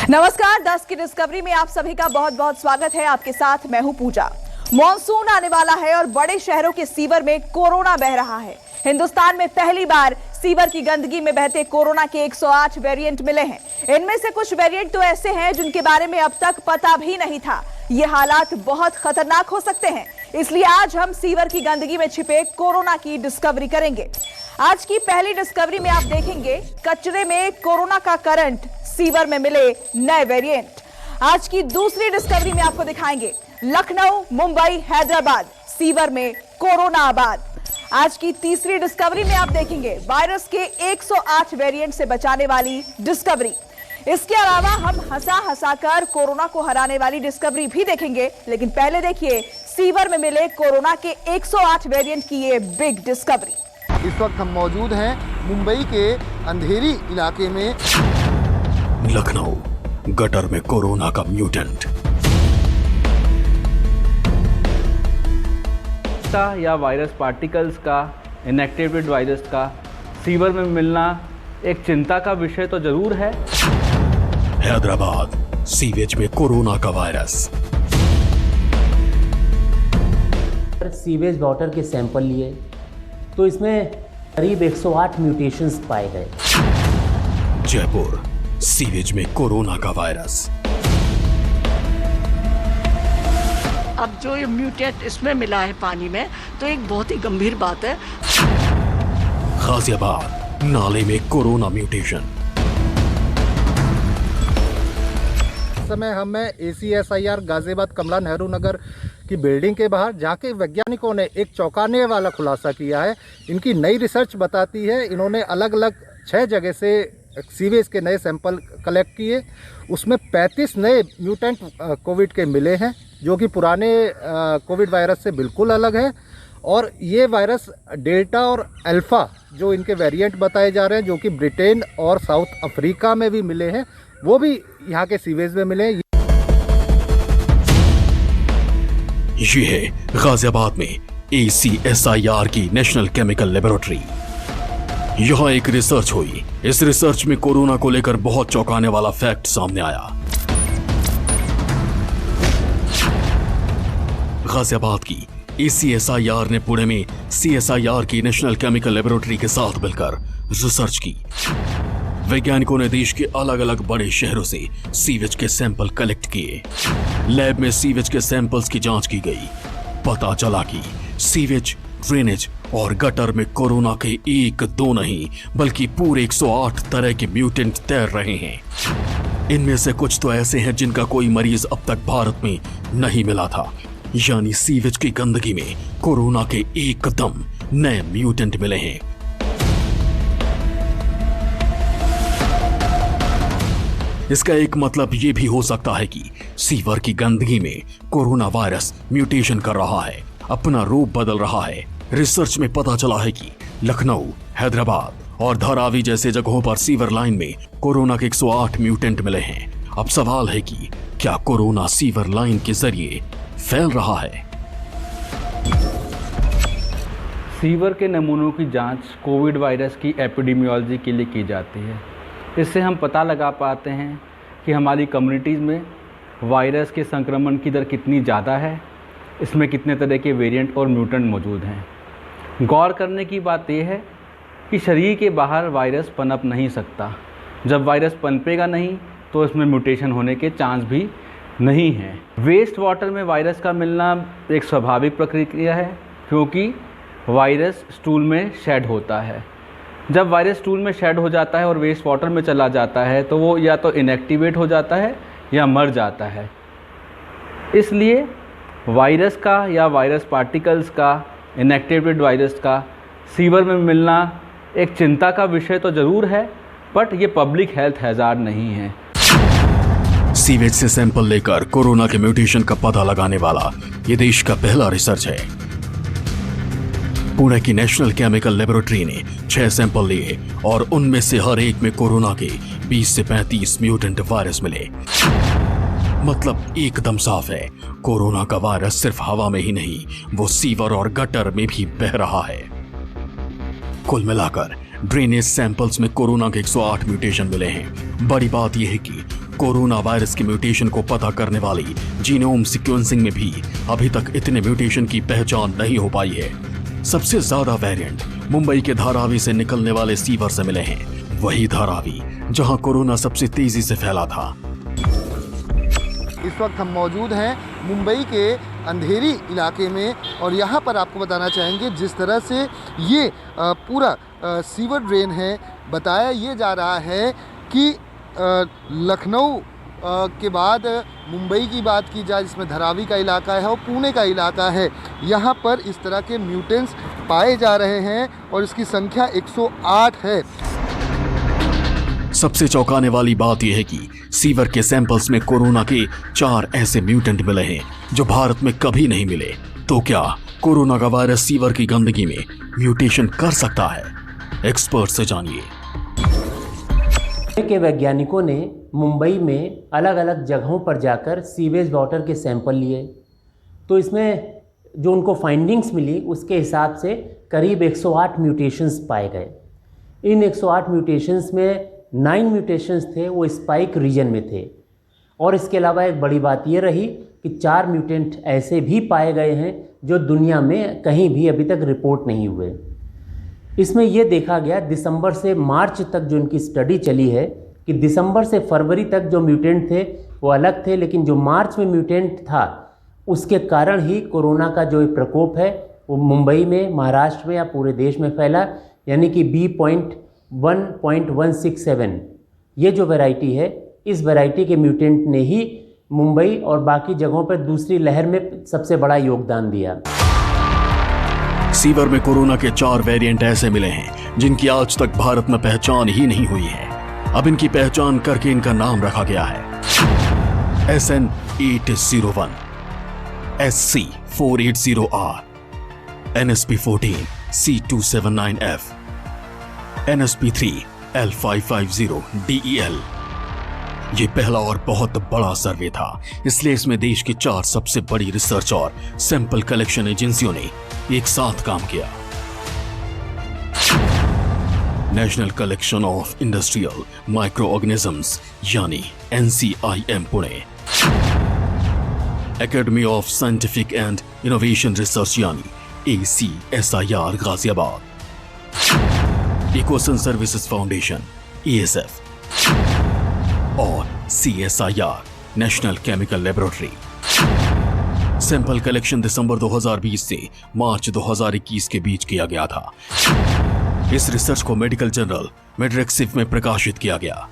नमस्कार, 10 की डिस्कवरी में आप सभी का बहुत बहुत स्वागत है। आपके साथ मैं हूं पूजा। मॉनसून आने वाला है और बड़े शहरों के सीवर में कोरोना बह रहा है। हिंदुस्तान में पहली बार सीवर की गंदगी में बहते कोरोना के 108 वेरिएंट मिले हैं। इनमें से कुछ वेरिएंट तो ऐसे हैं जिनके बारे में अब तक पता भी नहीं था। ये हालात बहुत खतरनाक हो सकते हैं, इसलिए आज हम सीवर की गंदगी में छिपे कोरोना की डिस्कवरी करेंगे। आज की पहली डिस्कवरी में आप देखेंगे कचरे में कोरोना का करंट, सीवर में मिले नए वेरिएंट। आज की दूसरी डिस्कवरी में आपको दिखाएंगे लखनऊ, मुंबई, हैदराबाद, सीवर में कोरोना आबाद। आज की तीसरी डिस्कवरी में आप देखेंगे वायरस के 108 वेरिएंट से बचाने वाली डिस्कवरी। इसके अलावा हम हंसा कर कोरोना को हराने वाली डिस्कवरी भी देखेंगे, लेकिन पहले देखिए सीवर में मिले कोरोना के 108 वेरिएंट की ये बिग डिस्कवरी। इस वक्त हम मौजूद हैं मुंबई के अंधेरी इलाके में। लखनऊ, गटर में कोरोना का म्यूटेंट। या वायरस पार्टिकल्स का, इनएक्टिवेटेड वायरस का सीवर में मिलना एक चिंता का विषय तो जरूर है। हैदराबाद, सीवेज में कोरोना का वायरस। सीवेज वाटर के सैंपल लिए तो इसमें करीब 108 म्यूटेशंस पाए गए। जयपुर, सीवेज में कोरोना का वायरस। अब जो ये म्यूटेंट इसमें मिला है पानी में, तो एक बहुत ही गंभीर बात है। गाजियाबाद, नाले में कोरोना म्यूटेशन। इस समय हमें ACSIR गाजियाबाद कमला नेहरू नगर की बिल्डिंग के बाहर जाके वैज्ञानिकों ने एक चौंकाने वाला खुलासा किया है। इनकी नई रिसर्च बताती है, इन्होंने अलग अलग 6 जगह से सीवेज के नए सैंपल कलेक्ट किए। उसमें 35 नए म्यूटेंट कोविड के मिले हैं, जो कि पुराने कोविड वायरस से बिल्कुल अलग है। और ये वायरस डेल्टा और अल्फ़ा जो इनके वेरिएंट बताए जा रहे हैं, जो कि ब्रिटेन और साउथ अफ्रीका में भी मिले हैं, वो भी यहाँ के सीवेज में मिले हैं। ये है गाजियाबाद में ACSIR की नेशनल केमिकल लेबोरेटरी। यहाँ एक रिसर्च हुई। इस रिसर्च में कोरोना को लेकर बहुत चौंकाने वाला फैक्ट सामने आया। गाजियाबाद की ACSIR ने पुणे में CSIR की नेशनल केमिकल लेबोरेटरी के साथ मिलकर रिसर्च की। वैज्ञानिकों ने देश के अलग अलग बड़े शहरों से सीवेज के सैंपल कलेक्ट किए। लैब में सीवेज के सैंपल्स की जांच की गई। पता चला कि सीवेज, ड्रेनेज और गटर में कोरोना के 1-2 नहीं बल्कि पूरे 108 तरह के म्यूटेंट तैर रहे हैं। इनमें से कुछ तो ऐसे हैं जिनका कोई मरीज अब तक भारत में नहीं मिला था। यानी सीवेज की गंदगी में कोरोना के एकदम नए म्यूटेंट मिले हैं। इसका एक मतलब यह भी हो सकता है कि सीवर की गंदगी में कोरोना वायरस म्यूटेशन कर रहा है, अपना रूप बदल रहा है। रिसर्च में पता चला है कि लखनऊ, हैदराबाद और धारावी जैसे जगहों पर सीवर लाइन में कोरोना के 108 म्यूटेंट मिले हैं। अब सवाल है कि क्या कोरोना सीवर लाइन के जरिए फैल रहा है? सीवर के नमूनों की जांच कोविड वायरस की एपिडेमियोलॉजी के लिए की जाती है। इससे हम पता लगा पाते हैं कि हमारी कम्युनिटीज़ में वायरस के संक्रमण की दर कितनी ज़्यादा है, इसमें कितने तरह के वेरिएंट और म्यूटेंट मौजूद हैं। गौर करने की बात यह है कि शरीर के बाहर वायरस पनप नहीं सकता। जब वायरस पनपेगा नहीं तो इसमें म्यूटेशन होने के चांस भी नहीं हैं। वेस्ट वाटर में वायरस का मिलना एक स्वाभाविक प्रक्रिया है, क्योंकि वायरस स्टूल में शेड होता है। जब वायरस स्टूल में शेड हो जाता है और वेस्ट वाटर में चला जाता है तो वो या तो इनएक्टिवेट हो जाता है या मर जाता है। इसलिए वायरस का या वायरस पार्टिकल्स का, इनएक्टिवेटेड वायरस का सीवर में मिलना एक चिंता का विषय तो जरूर है, बट ये पब्लिक हेल्थ हैजार्ड नहीं है। सीवेज से सैंपल लेकर कोरोना के म्यूटेशन का पता लगाने वाला ये देश का पहला रिसर्च है। पुणे की नेशनल केमिकल लेबोरेटरी ने 6 सैंपल लिए और उनमें से हर एक में कोरोना के 20 से 35 म्यूटेंट वायरस मिले। मतलब एकदम साफ है, कोरोना का वायरस सिर्फ हवा में ही नहीं, वो सीवर और गटर में भी बह रहा है। कुल मिलाकर ड्रेनेज सैंपल्स में कोरोना के 108 म्यूटेशन मिले हैं। बड़ी बात यह है कि कोरोना वायरस के म्यूटेशन को पता करने वाली जीनोम सीक्वेंसिंग में भी अभी तक इतने म्यूटेशन की पहचान नहीं हो पाई है। सबसे ज्यादा वेरिएंट मुंबई के धारावी से निकलने वाले सीवर से मिले हैं, वही धारावी जहां कोरोना सबसे तेजी से फैला था। इस वक्त हम मौजूद हैं मुंबई के अंधेरी इलाके में और यहाँ पर आपको बताना चाहेंगे जिस तरह से ये पूरा सीवर ड्रेन है, बताया ये जा रहा है कि लखनऊ के बाद मुंबई की बात की जाए जिसमें धारावी का इलाका है और पुणे का इलाका है, यहाँ पर इस तरह के म्यूटेंट्स पाए जा रहे हैं और इसकी संख्या 108 है। सबसे चौंकाने वाली बात यह है कि सीवर के सैंपल्स में कोरोना के 4 ऐसे म्यूटेंट मिले हैं जो भारत में कभी नहीं मिले। तो क्या कोरोना का वायरस सीवर की गंदगी में म्यूटेशन कर सकता है? एक्सपर्ट से जानिए। के वैज्ञानिकों ने मुंबई में अलग अलग जगहों पर जाकर सीवेज वाटर के सैंपल लिए, तो इसमें जो उनको फाइंडिंग्स मिली उसके हिसाब से करीब 108 म्यूटेशंस पाए गए। इन 108 म्यूटेशंस में 9 म्यूटेशंस थे वो स्पाइक रीजन में थे, और इसके अलावा एक बड़ी बात ये रही कि 4 म्यूटेंट ऐसे भी पाए गए हैं जो दुनिया में कहीं भी अभी तक रिपोर्ट नहीं हुए। इसमें यह देखा गया दिसंबर से मार्च तक जो इनकी स्टडी चली है कि दिसंबर से फरवरी तक जो म्यूटेंट थे वो अलग थे, लेकिन जो मार्च में म्यूटेंट था उसके कारण ही कोरोना का जो प्रकोप है वो मुंबई में, महाराष्ट्र में या पूरे देश में फैला, यानी कि B.1.167 ये जो वैरायटी है, इस वैरायटी के म्यूटेंट ने ही मुंबई और बाकी जगहों पर दूसरी लहर में सबसे बड़ा योगदान दिया। सीवर में कोरोना के 4 वेरिएंट ऐसे मिले हैं जिनकी आज तक भारत में पहचान ही नहीं हुई है। अब इनकी पहचान करके इनका नाम रखा गया है SN801, SC480R, NSP14, C279F, NSP3L550DEL। ये पहला और बहुत बड़ा सर्वे था, इसलिए इसमें देश की 4 सबसे बड़ी रिसर्च और सैंपल कलेक्शन एजेंसियों ने एक साथ काम किया। National collection of industrial microorganisms यानी NCIM Pune, academy of scientific and innovation research यानी ACSIR Ghaziabad, Ecosan services foundation ESF और CSIR national chemical laboratory. Sample collection दिसंबर 2020 से मार्च 2021 के बीच किया गया था। इस रिसर्च को मेडिकल जर्नल मेड्रेक्सिव में प्रकाशित किया गया।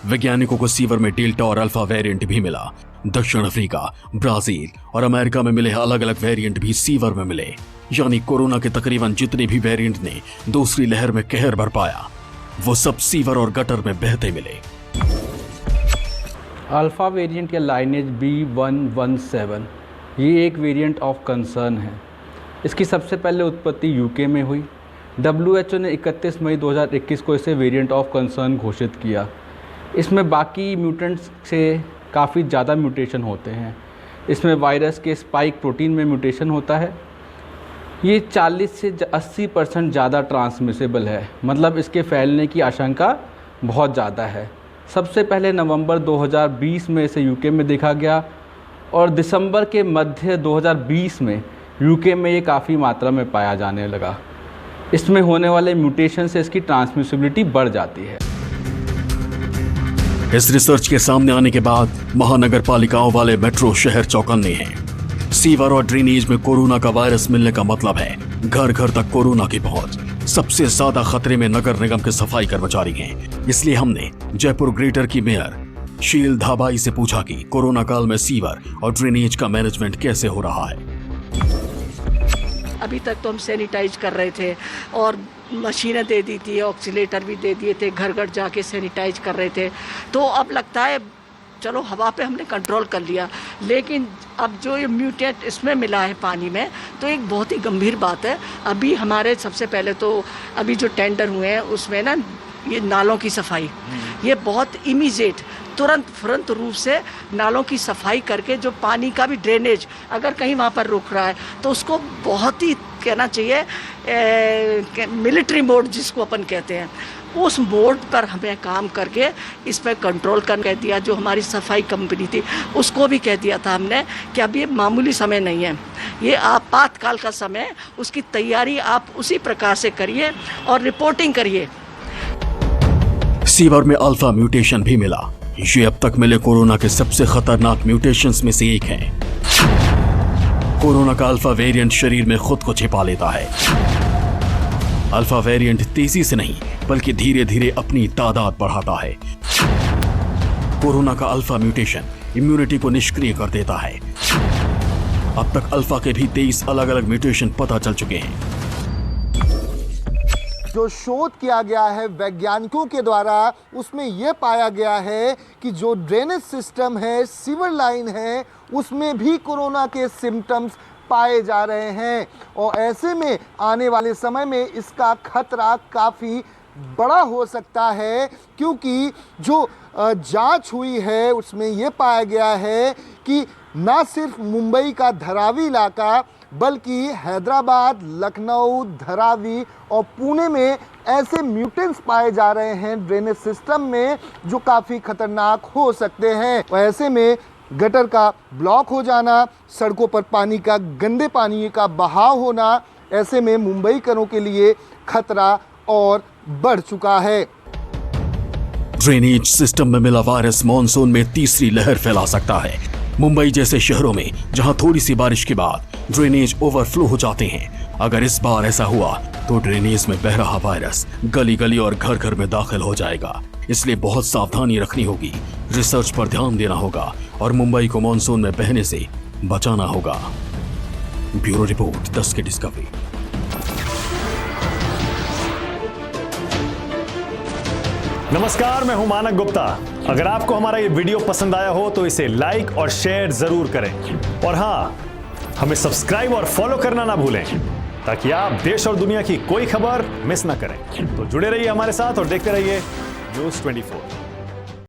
वैज्ञानिकों को सीवर में डेल्टा और अल्फा वेरिएंट भी मिला। दक्षिण अफ्रीका, ब्राजील और अमेरिका में मिले अलग अलग वेरिएंट भी सीवर में मिले, यानी कोरोना के तकरीबन जितने भी वेरिएंट ने दूसरी लहर में कहर बरपाया वो सब सीवर और गटर में बहते मिले। अल्फा वेरिएंट या लाइनेज B.1.1.7 ये एक वेरिएंट ऑफ कंसर्न है। इसकी सबसे पहले उत्पत्ति यूके में हुई। WHO ने 31 मई 2021 को इसे वेरिएंट ऑफ कंसर्न घोषित किया। इसमें बाकी म्यूटेंट्स से काफ़ी ज़्यादा म्यूटेशन होते हैं। इसमें वायरस के स्पाइक प्रोटीन में म्यूटेशन होता है। ये 40 से 80% ज़्यादा ट्रांसमिसेबल है, मतलब इसके फैलने की आशंका बहुत ज़्यादा है। सबसे पहले नवंबर 2020 में इसे यूके में देखा गया और दिसंबर के मध्य 2020 में यूके में ये काफ़ी मात्रा में पाया जाने लगा। इसमें होने वाले म्यूटेशन से इसकी ट्रांसमिसिबिलिटी बढ़ जाती है। इस रिसर्च के सामने आने के बाद महानगर पालिकाओं वाले मेट्रो शहर चौकन्ने हैं। सीवर और ड्रेनेज में कोरोना का वायरस मिलने का मतलब है घर घर तक कोरोना की पहुंच। सबसे ज्यादा खतरे में नगर निगम के सफाई कर्मचारी हैं। इसलिए हमने जयपुर ग्रेटर की मेयर शील धाबाई से पूछा कि कोरोना काल में सीवर और ड्रेनेज का मैनेजमेंट कैसे हो रहा है। अभी तक तो हम सैनिटाइज कर रहे थे और मशीनें दे दी थी, ऑक्सीलेटर भी दे दिए थे, घर घर जाके सैनिटाइज कर रहे थे। तो अब लगता है चलो हवा पे हमने कंट्रोल कर लिया, लेकिन अब जो ये म्यूटेंट इसमें मिला है पानी में, तो एक बहुत ही गंभीर बात है। अभी हमारे सबसे पहले तो अभी जो टेंडर हुए हैं उसमें ना ये नालों की सफाई, ये बहुत इमीडिएट तुरंत रूप से नालों की सफाई करके जो पानी का भी ड्रेनेज अगर कहीं वहाँ पर रुक रहा है तो उसको बहुत ही कहना चाहिए मिलिट्री मोड जिसको अपन कहते हैं, उस मोड पर हमें काम करके इस पर कंट्रोल कर कह दिया। जो हमारी सफाई कंपनी थी उसको भी कह दिया था हमने कि अब ये मामूली समय नहीं है, ये आपातकाल का समय, उसकी तैयारी आप उसी प्रकार से करिए और रिपोर्टिंग करिए। सीवर में अल्फा म्यूटेशन भी मिला। ये अब तक मिले कोरोना के सबसे खतरनाक म्यूटेशंस में से एक है। कोरोना का अल्फा वेरिएंट शरीर में खुद को छिपा लेता है। अल्फा वेरिएंट तेजी से नहीं बल्कि धीरे धीरे अपनी तादाद बढ़ाता है। कोरोना का अल्फा म्यूटेशन इम्यूनिटी को निष्क्रिय कर देता है। अब तक अल्फा के भी 23 अलग अलग म्यूटेशन पता चल चुके हैं। जो शोध किया गया है वैज्ञानिकों के द्वारा, उसमें यह पाया गया है कि जो ड्रेनेज सिस्टम है, सीवर लाइन है, उसमें भी कोरोना के सिम्टम्स पाए जा रहे हैं। और ऐसे में आने वाले समय में इसका खतरा काफ़ी बड़ा हो सकता है, क्योंकि जो जांच हुई है उसमें यह पाया गया है कि न सिर्फ मुंबई का धारावी इलाका बल्कि हैदराबाद, लखनऊ, धारावी और पुणे में ऐसे म्यूटेंट्स पाए जा रहे हैं ड्रेनेज सिस्टम में जो काफ़ी खतरनाक हो सकते हैं। और ऐसे में गटर का ब्लॉक हो जाना, सड़कों पर पानी का, गंदे पानी का बहाव होना, ऐसे में मुंबईकरों के लिए खतरा और बढ़ चुका है। ड्रेनेज सिस्टम में मिला वायरस मॉनसून में तीसरी लहर फैला सकता है। मुंबई जैसे शहरों में जहां थोड़ी सी बारिश के बाद ड्रेनेज ओवरफ्लो हो जाते हैं, अगर इस बार ऐसा हुआ तो ड्रेनेज में बह रहा वायरस गली गली और घर घर में दाखिल हो जाएगा। इसलिए बहुत सावधानी रखनी होगी, रिसर्च पर ध्यान देना होगा और मुंबई को मॉनसून में बहने से बचाना होगा। ब्यूरो रिपोर्ट 10 की डिस्कवरी। नमस्कार, मैं हूं मानक गुप्ता। अगर आपको हमारा ये वीडियो पसंद आया हो तो इसे लाइक और शेयर जरूर करें। और हाँ, हमें सब्सक्राइब और फॉलो करना ना भूलें ताकि आप देश और दुनिया की कोई खबर मिस ना करें। तो जुड़े रहिए हमारे साथ और देखते रहिए न्यूज़ 24।